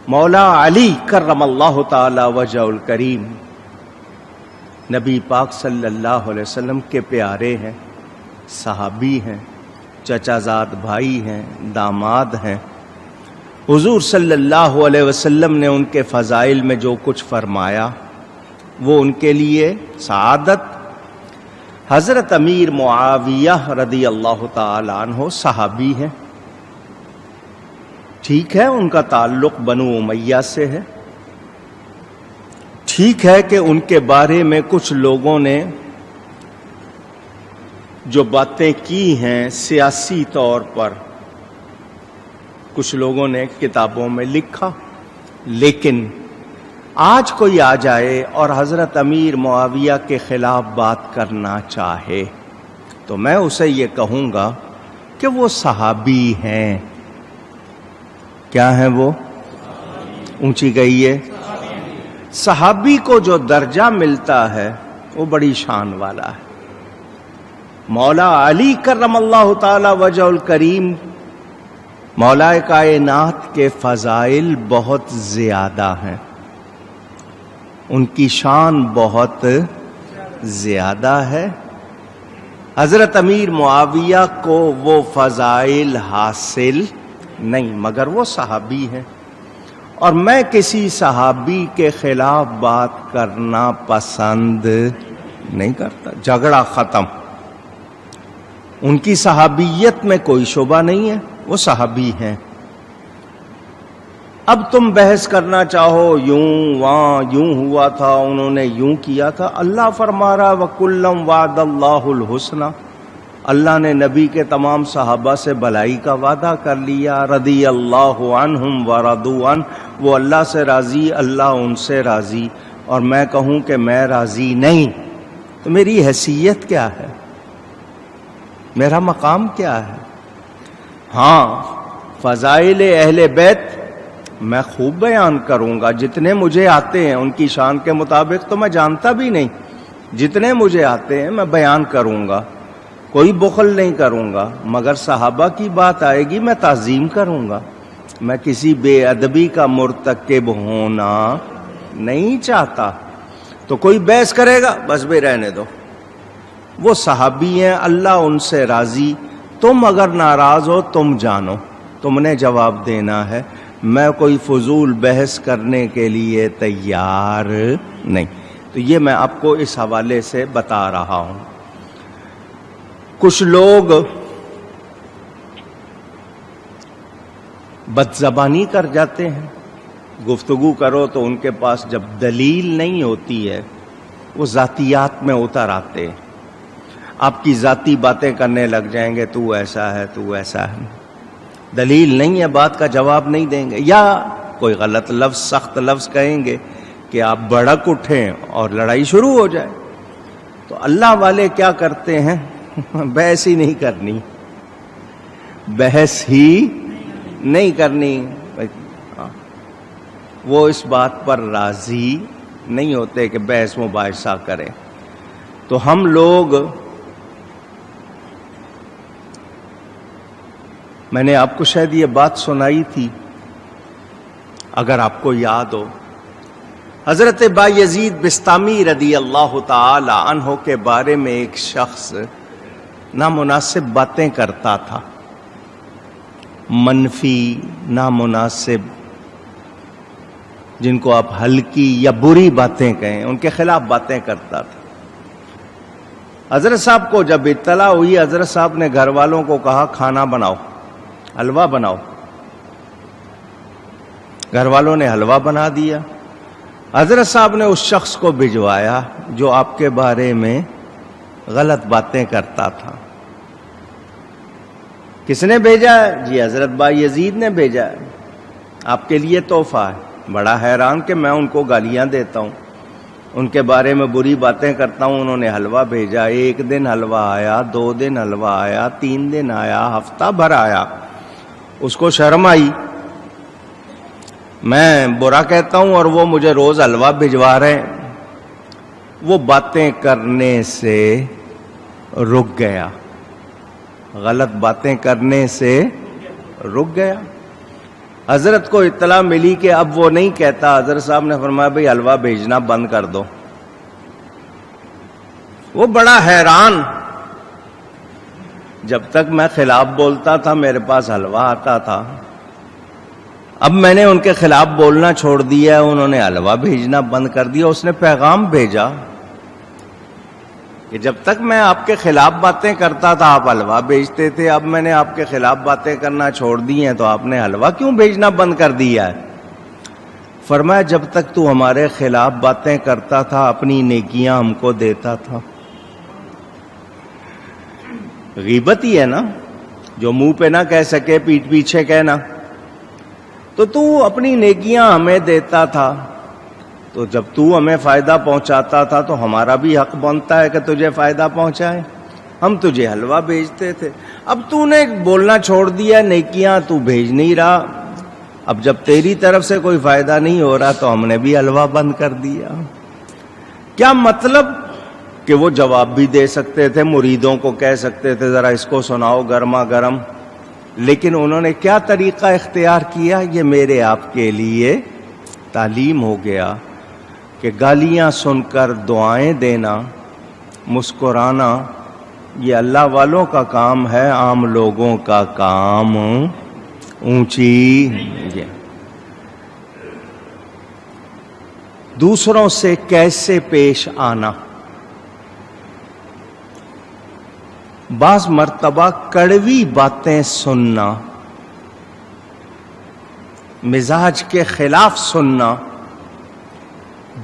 مولا علی کرم اللہ تعالی وجہ الکریم نبی پاک صلی اللہ علیہ وسلم کے پیارے ہیں، صحابی ہیں، چچا زاد بھائی ہیں، داماد ہیں۔ حضور صلی اللہ علیہ وسلم نے ان کے فضائل میں جو کچھ فرمایا وہ ان کے لیے سعادت۔ حضرت امیر معاویہ رضی اللہ تعالی عنہ صحابی ہیں، ٹھیک ہے ان کا تعلق بنو امیہ سے ہے، ٹھیک ہے کہ ان کے بارے میں کچھ لوگوں نے جو باتیں کی ہیں سیاسی طور پر کچھ لوگوں نے کتابوں میں لکھا، لیکن آج کوئی آ جائے اور حضرت امیر معاویہ کے خلاف بات کرنا چاہے تو میں اسے یہ کہوں گا کہ وہ صحابی ہیں۔ کیا ہیں وہ؟ اونچی کہیے۔ صحابی کو جو درجہ ملتا ہے وہ بڑی شان والا ہے۔ مولا علی کرم اللہ تعالی وجہ الکریم مولا کائنات کے فضائل بہت زیادہ ہیں، ان کی شان بہت زیادہ ہے۔ حضرت امیر معاویہ کو وہ فضائل حاصل نہیں، مگر وہ صحابی ہیں، اور میں کسی صحابی کے خلاف بات کرنا پسند نہیں کرتا۔ جھگڑا ختم، ان کی صحابیت میں کوئی شبہ نہیں ہے، وہ صحابی ہیں۔ اب تم بحث کرنا چاہو یوں وہاں یوں ہوا تھا، انہوں نے یوں کیا تھا، اللہ فرما رہا وَكُلًّا وَعَدَ اللَّهُ الْحُسْنَى، اللہ نے نبی کے تمام صحابہ سے بھلائی کا وعدہ کر لیا۔ رضی اللہ عنہم ورضوا عنہ، وہ اللہ سے راضی، اللہ ان سے راضی، اور میں کہوں کہ میں راضی نہیں تو میری حیثیت کیا ہے، میرا مقام کیا ہے؟ ہاں، فضائل اہل بیت میں خوب بیان کروں گا، جتنے مجھے آتے ہیں ان کی شان کے مطابق تو میں جانتا بھی نہیں، جتنے مجھے آتے ہیں میں بیان کروں گا، کوئی بخل نہیں کروں گا، مگر صحابہ کی بات آئے گی میں تعظیم کروں گا، میں کسی بے ادبی کا مرتکب ہونا نہیں چاہتا۔ تو کوئی بحث کرے گا بس بھی رہنے دو، وہ صحابی ہیں، اللہ ان سے راضی۔ تم اگر ناراض ہو تم جانو، تم نے جواب دینا ہے، میں کوئی فضول بحث کرنے کے لیے تیار نہیں۔ تو یہ میں آپ کو اس حوالے سے بتا رہا ہوں۔ کچھ لوگ بدزبانی کر جاتے ہیں، گفتگو کرو تو ان کے پاس جب دلیل نہیں ہوتی ہے وہ ذاتیات میں اتر آتے ہیں، آپ کی ذاتی باتیں کرنے لگ جائیں گے، تو ایسا ہے تو ایسا ہے، دلیل نہیں ہے بات کا جواب نہیں دیں گے، یا کوئی غلط لفظ سخت لفظ کہیں گے کہ آپ بھڑک اٹھیں اور لڑائی شروع ہو جائے۔ تو اللہ والے کیا کرتے ہیں؟ بحث ہی نہیں کرنی، بحث ہی نہیں کرنی، وہ اس بات پر راضی نہیں ہوتے کہ بحث مباحثہ کریں۔ تو ہم لوگ، میں نے آپ کو شاید یہ بات سنائی تھی اگر آپ کو یاد ہو، حضرت بایزید بسطامی رضی اللہ تعالی عنہ کے بارے میں ایک شخص نامناسب باتیں کرتا تھا، منفی نامناسب، جن کو آپ ہلکی یا بری باتیں کہیں، ان کے خلاف باتیں کرتا تھا۔ حضرت صاحب کو جب اطلاع ہوئی، حضرت صاحب نے گھر والوں کو کہا کھانا بناؤ، حلوہ بناؤ۔ گھر والوں نے حلوہ بنا دیا۔ حضرت صاحب نے اس شخص کو بھجوایا جو آپ کے بارے میں غلط باتیں کرتا تھا۔ کس نے بھیجا ہے؟ جی حضرت بایزید نے بھیجا ہے، آپ کے لیے تحفہ ہے۔ بڑا حیران کہ میں ان کو گالیاں دیتا ہوں، ان کے بارے میں بری باتیں کرتا ہوں، انہوں نے حلوہ بھیجا۔ ایک دن حلوہ آیا، 2 دن حلوہ آیا، 3 دن آیا، ہفتہ بھر آیا، اس کو شرم آئی، میں برا کہتا ہوں اور وہ مجھے روز حلوہ بھجوا رہے ہیں۔ وہ باتیں کرنے سے رک گیا، غلط باتیں کرنے سے رک گیا۔ حضرت کو اطلاع ملی کہ اب وہ نہیں کہتا، حضرت صاحب نے فرمایا بھئی حلوہ بھیجنا بند کر دو۔ وہ بڑا حیران، جب تک میں خلاف بولتا تھا میرے پاس حلوہ آتا تھا، اب میں نے ان کے خلاف بولنا چھوڑ دیا، انہوں نے حلوہ بھیجنا بند کر دیا۔ اس نے پیغام بھیجا کہ جب تک میں آپ کے خلاف باتیں کرتا تھا آپ حلوہ بھیجتے تھے، اب میں نے آپ کے خلاف باتیں کرنا چھوڑ دی ہیں تو آپ نے حلوہ کیوں بھیجنا بند کر دیا ہے؟ فرمایا جب تک تو ہمارے خلاف باتیں کرتا تھا اپنی نیکیاں ہم کو دیتا تھا۔ غیبت ہی ہے نا، جو منہ پہ نہ کہہ سکے پیٹھ پیچھے کہنا۔ تو اپنی نیکیاں ہمیں دیتا تھا، تو جب تو ہمیں فائدہ پہنچاتا تھا تو ہمارا بھی حق بنتا ہے کہ تجھے فائدہ پہنچائے۔ ہم تجھے حلوہ بھیجتے تھے، اب تو نے بولنا چھوڑ دیا، نیکیاں تو بھیج نہیں رہا، اب جب تیری طرف سے کوئی فائدہ نہیں ہو رہا تو ہم نے بھی حلوہ بند کر دیا۔ کیا مطلب کہ وہ جواب بھی دے سکتے تھے، مریدوں کو کہہ سکتے تھے ذرا اس کو سناؤ گرما گرم، لیکن انہوں نے کیا طریقہ اختیار کیا؟ یہ میرے آپ کے لیے تعلیم ہو گیا کہ گالیاں سن کر دعائیں دینا، مسکرانا، یہ اللہ والوں کا کام ہے، عام لوگوں کا کام اونچی۔ دوسروں سے کیسے پیش آنا؟ بعض مرتبہ کڑوی باتیں سننا، مزاج کے خلاف سننا،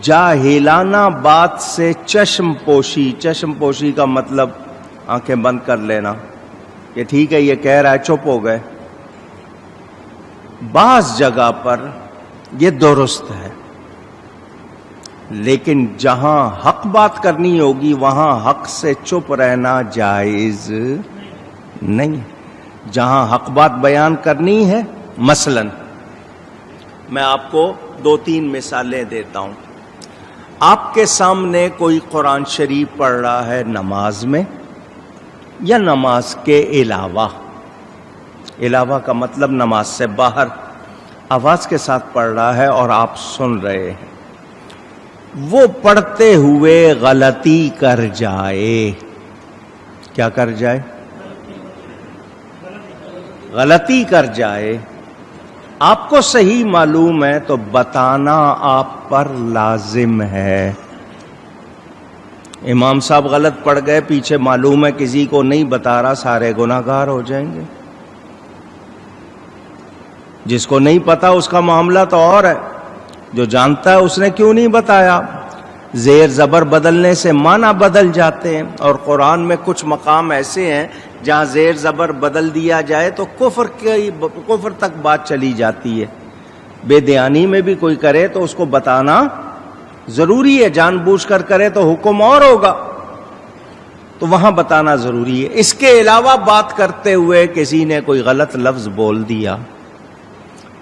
جاہلانہ بات سے چشم پوشی کا مطلب آنکھیں بند کر لینا، یہ ٹھیک ہے یہ کہہ رہا ہے چپ ہو گئے۔ بعض جگہ پر یہ درست ہے، لیکن جہاں حق بات کرنی ہوگی وہاں حق سے چپ رہنا جائز نہیں۔ جہاں حق بات بیان کرنی ہے، مثلا میں آپ کو 2-3 مثالیں دیتا ہوں۔ آپ کے سامنے کوئی قرآن شریف پڑھ رہا ہے نماز میں یا نماز کے علاوہ کا مطلب نماز سے باہر آواز کے ساتھ پڑھ رہا ہے اور آپ سن رہے ہیں، وہ پڑھتے ہوئے غلطی کر جائے، کیا کر جائے؟ غلطی کر جائے، آپ کو صحیح معلوم ہے تو بتانا آپ پر لازم ہے۔ امام صاحب غلط پڑھ گئے، پیچھے معلوم ہے کسی کو نہیں بتا رہا، سارے گناہگار ہو جائیں گے۔ جس کو نہیں پتا اس کا معاملہ تو اور ہے، جو جانتا ہے اس نے کیوں نہیں بتایا؟ زیر زبر بدلنے سے معنی بدل جاتے ہیں، اور قرآن میں کچھ مقام ایسے ہیں جہاں زیر زبر بدل دیا جائے تو کفر تک بات چلی جاتی ہے۔ بے دیانی میں بھی کوئی کرے تو اس کو بتانا ضروری ہے، جان بوجھ کر کرے تو حکم اور ہوگا، تو وہاں بتانا ضروری ہے۔ اس کے علاوہ بات کرتے ہوئے کسی نے کوئی غلط لفظ بول دیا،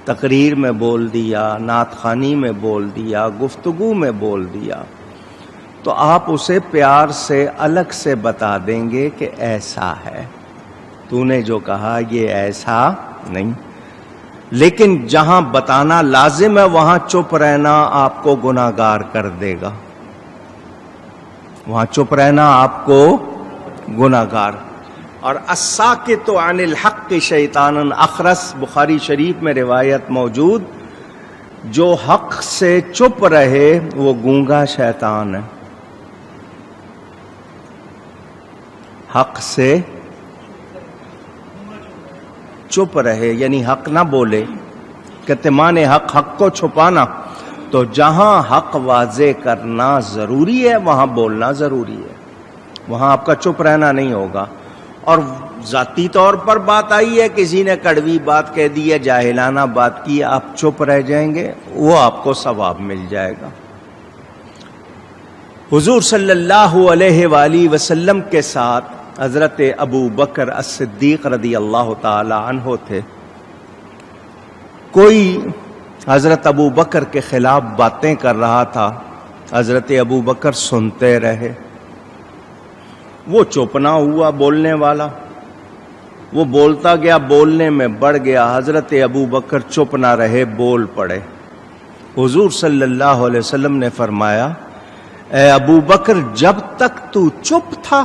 تقریر میں بول دیا، نعت خوانی میں بول دیا، گفتگو میں بول دیا، تو آپ اسے پیار سے الگ سے بتا دیں گے کہ ایسا ہے، تو نے جو کہا یہ ایسا نہیں۔ لیکن جہاں بتانا لازم ہے وہاں چپ رہنا آپ کو گناہگار کر دے گا، وہاں چپ رہنا آپ کو گناہگار۔ اور الساکت عن الحق شیطان اخرس، بخاری شریف میں روایت موجود، جو حق سے چپ رہے وہ گونگا شیطان ہے۔ حق سے چپ رہے یعنی حق نہ بولے، کتمان حق کو چھپانا، تو جہاں حق واضح کرنا ضروری ہے وہاں بولنا ضروری ہے، وہاں آپ کا چپ رہنا نہیں ہوگا۔ اور ذاتی طور پر بات آئی ہے، کسی نے کڑوی بات کہہ دی ہے، جاہلانہ بات کی، آپ چپ رہ جائیں گے، وہ آپ کو ثواب مل جائے گا۔ حضور صلی اللہ علیہ وآلہ وسلم کے ساتھ حضرت ابو بکر الصدیق رضی اللہ تعالی عنہ تھے۔ کوئی حضرت ابو بکر کے خلاف باتیں کر رہا تھا، حضرت ابو بکر سنتے رہے، وہ چپ نہ ہوا بولنے والا، وہ بولتا گیا، بولنے میں بڑھ گیا، حضرت ابو بکر چپ نہ رہے، بول پڑے۔ حضور صلی اللہ علیہ وسلم نے فرمایا، اے ابو بکر جب تک تو چپ تھا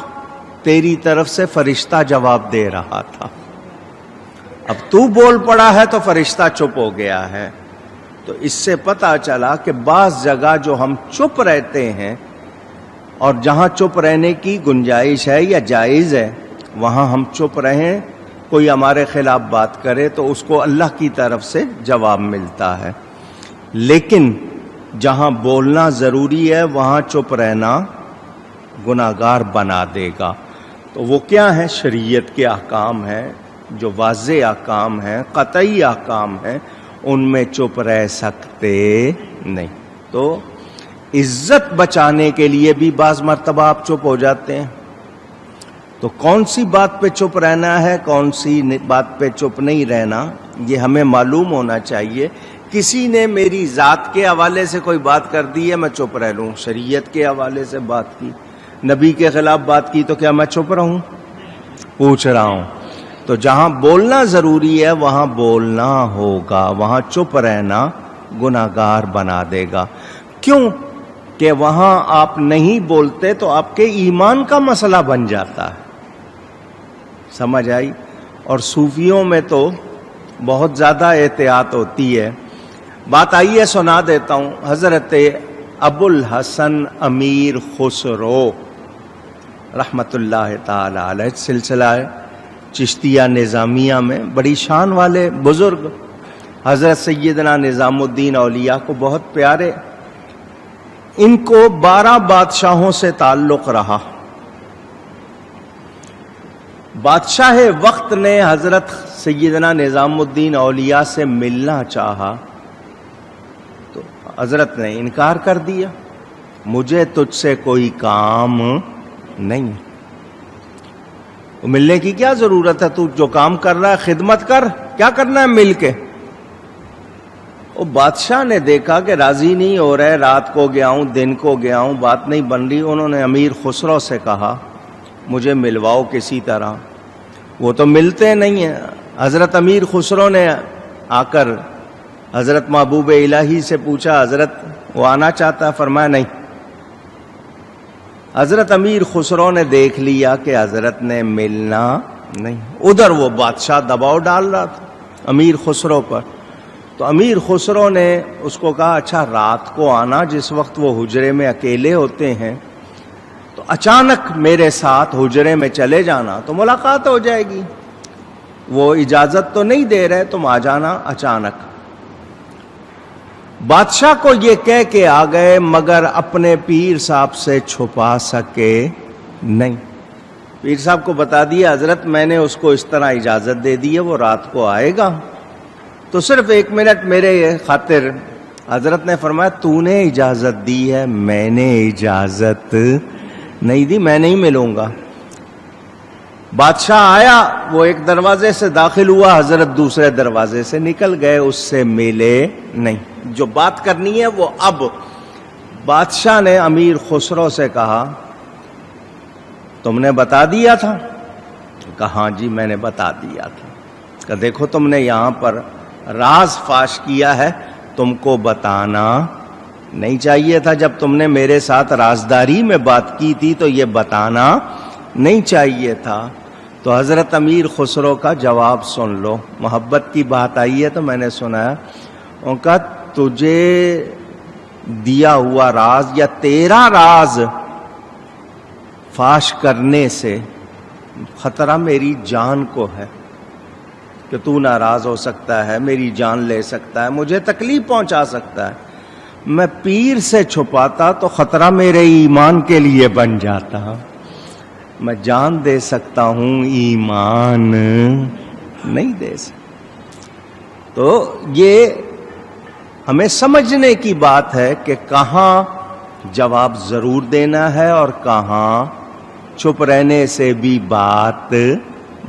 تیری طرف سے فرشتہ جواب دے رہا تھا، اب تو بول پڑا ہے تو فرشتہ چپ ہو گیا ہے۔ تو اس سے پتہ چلا کہ بعض جگہ جو ہم چپ رہتے ہیں اور جہاں چپ رہنے کی گنجائش ہے یا جائز ہے وہاں ہم چپ رہیں، کوئی ہمارے خلاف بات کرے تو اس کو اللہ کی طرف سے جواب ملتا ہے، لیکن جہاں بولنا ضروری ہے وہاں چپ رہنا گناہگار بنا دے گا۔ تو وہ کیا ہیں؟ شریعت کے احکام ہیں، جو واضح احکام ہیں، قطعی احکام ہیں، ان میں چپ رہ سکتے نہیں۔ تو عزت بچانے کے لیے بھی بعض مرتبہ آپ چپ ہو جاتے ہیں، تو کون سی بات پہ چپ رہنا ہے، کون سی بات پہ چپ نہیں رہنا، یہ ہمیں معلوم ہونا چاہیے۔ کسی نے میری ذات کے حوالے سے کوئی بات کر دی ہے میں چپ رہ لوں، شریعت کے حوالے سے بات کی، نبی کے خلاف بات کی، تو کیا میں چپ رہوں؟ پوچھ رہا ہوں۔ تو جہاں بولنا ضروری ہے وہاں بولنا ہوگا، وہاں چپ رہنا گناہگار بنا دے گا۔ کیوں کہ وہاں آپ نہیں بولتے تو آپ کے ایمان کا مسئلہ بن جاتا ہے۔ سمجھ آئی؟ اور صوفیوں میں تو بہت زیادہ احتیاط ہوتی ہے۔ بات آئی ہے، سنا دیتا ہوں۔ حضرت ابو الحسن امیر خسرو رحمت اللہ تعالی علیہ، سلسلہ چشتیہ نظامیہ میں بڑی شان والے بزرگ، حضرت سیدنا نظام الدین اولیاء کو بہت پیارے، ان کو 12 بادشاہوں سے تعلق رہا۔ بادشاہ وقت نے حضرت سیدنا نظام الدین اولیاء سے ملنا چاہا تو حضرت نے انکار کر دیا، مجھے تجھ سے کوئی کام نہیں، ملنے کی کیا ضرورت ہے، تو جو کام کر رہا ہے خدمت کر، کیا کرنا ہے مل کے۔ وہ بادشاہ نے دیکھا کہ راضی نہیں ہو رہے، رات کو گیا ہوں، دن کو گیا ہوں، بات نہیں بن رہی، انہوں نے امیر خسرو سے کہا مجھے ملواؤ کسی طرح۔ وہ تو ملتے نہیں ہیں۔ حضرت امیر خسرو نے آ کر حضرت محبوب الہی سے پوچھا، حضرت وہ آنا چاہتا ہے؟ فرمایا نہیں۔ حضرت امیر خسرو نے دیکھ لیا کہ حضرت نے ملنا نہیں، ادھر وہ بادشاہ دباؤ ڈال رہا تھا امیر خسرو پر، تو امیر خسرو نے اس کو کہا اچھا رات کو آنا، جس وقت وہ حجرے میں اکیلے ہوتے ہیں، تو اچانک میرے ساتھ حجرے میں چلے جانا تو ملاقات ہو جائے گی، وہ اجازت تو نہیں دے رہے، تم آ جانا اچانک۔ بادشاہ کو یہ کہہ کے آ گئے مگر اپنے پیر صاحب سے چھپا سکے نہیں۔ پیر صاحب کو بتا دیا حضرت میں نے اس کو اس طرح اجازت دے دی ہے، وہ رات کو آئے گا، تو صرف 1 منٹ میرے خاطر۔ حضرت نے فرمایا تو نے اجازت دی ہے، میں نے اجازت نہیں دی، میں نہیں ملوں گا۔ بادشاہ آیا، وہ ایک دروازے سے داخل ہوا، حضرت دوسرے دروازے سے نکل گئے، اس سے ملے نہیں۔ جو بات کرنی ہے وہ اب بادشاہ نے امیر خسرو سے کہا تم نے بتا دیا تھا؟ کہا ہاں جی میں نے بتا دیا تھا۔ کہ دیکھو تم نے یہاں پر راز فاش کیا ہے، تم کو بتانا نہیں چاہیے تھا، جب تم نے میرے ساتھ رازداری میں بات کی تھی تو یہ بتانا نہیں چاہیے تھا۔ تو حضرت امیر خسرو کا جواب سن لو، محبت کی بات آئی ہے تو میں نے سنایا۔ ان کا تجھے دیا ہوا راز یا تیرا راز فاش کرنے سے خطرہ میری جان کو ہے، کہ تو ناراض ہو سکتا ہے، میری جان لے سکتا ہے، مجھے تکلیف پہنچا سکتا ہے۔ میں پیر سے چھپاتا تو خطرہ میرے ایمان کے لیے بن جاتا، میں جان دے سکتا ہوں، ایمان نہیں دے سکتا۔ تو یہ ہمیں سمجھنے کی بات ہے کہ کہاں جواب ضرور دینا ہے اور کہاں چپ رہنے سے بھی بات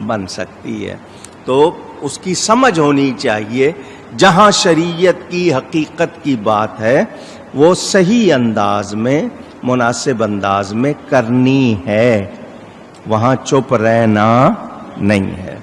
بن سکتی ہے۔ تو اس کی سمجھ ہونی چاہیے، جہاں شریعت کی حقیقت کی بات ہے وہ صحیح انداز میں، مناسب انداز میں کرنی ہے، وہاں چپ رہنا نہیں ہے۔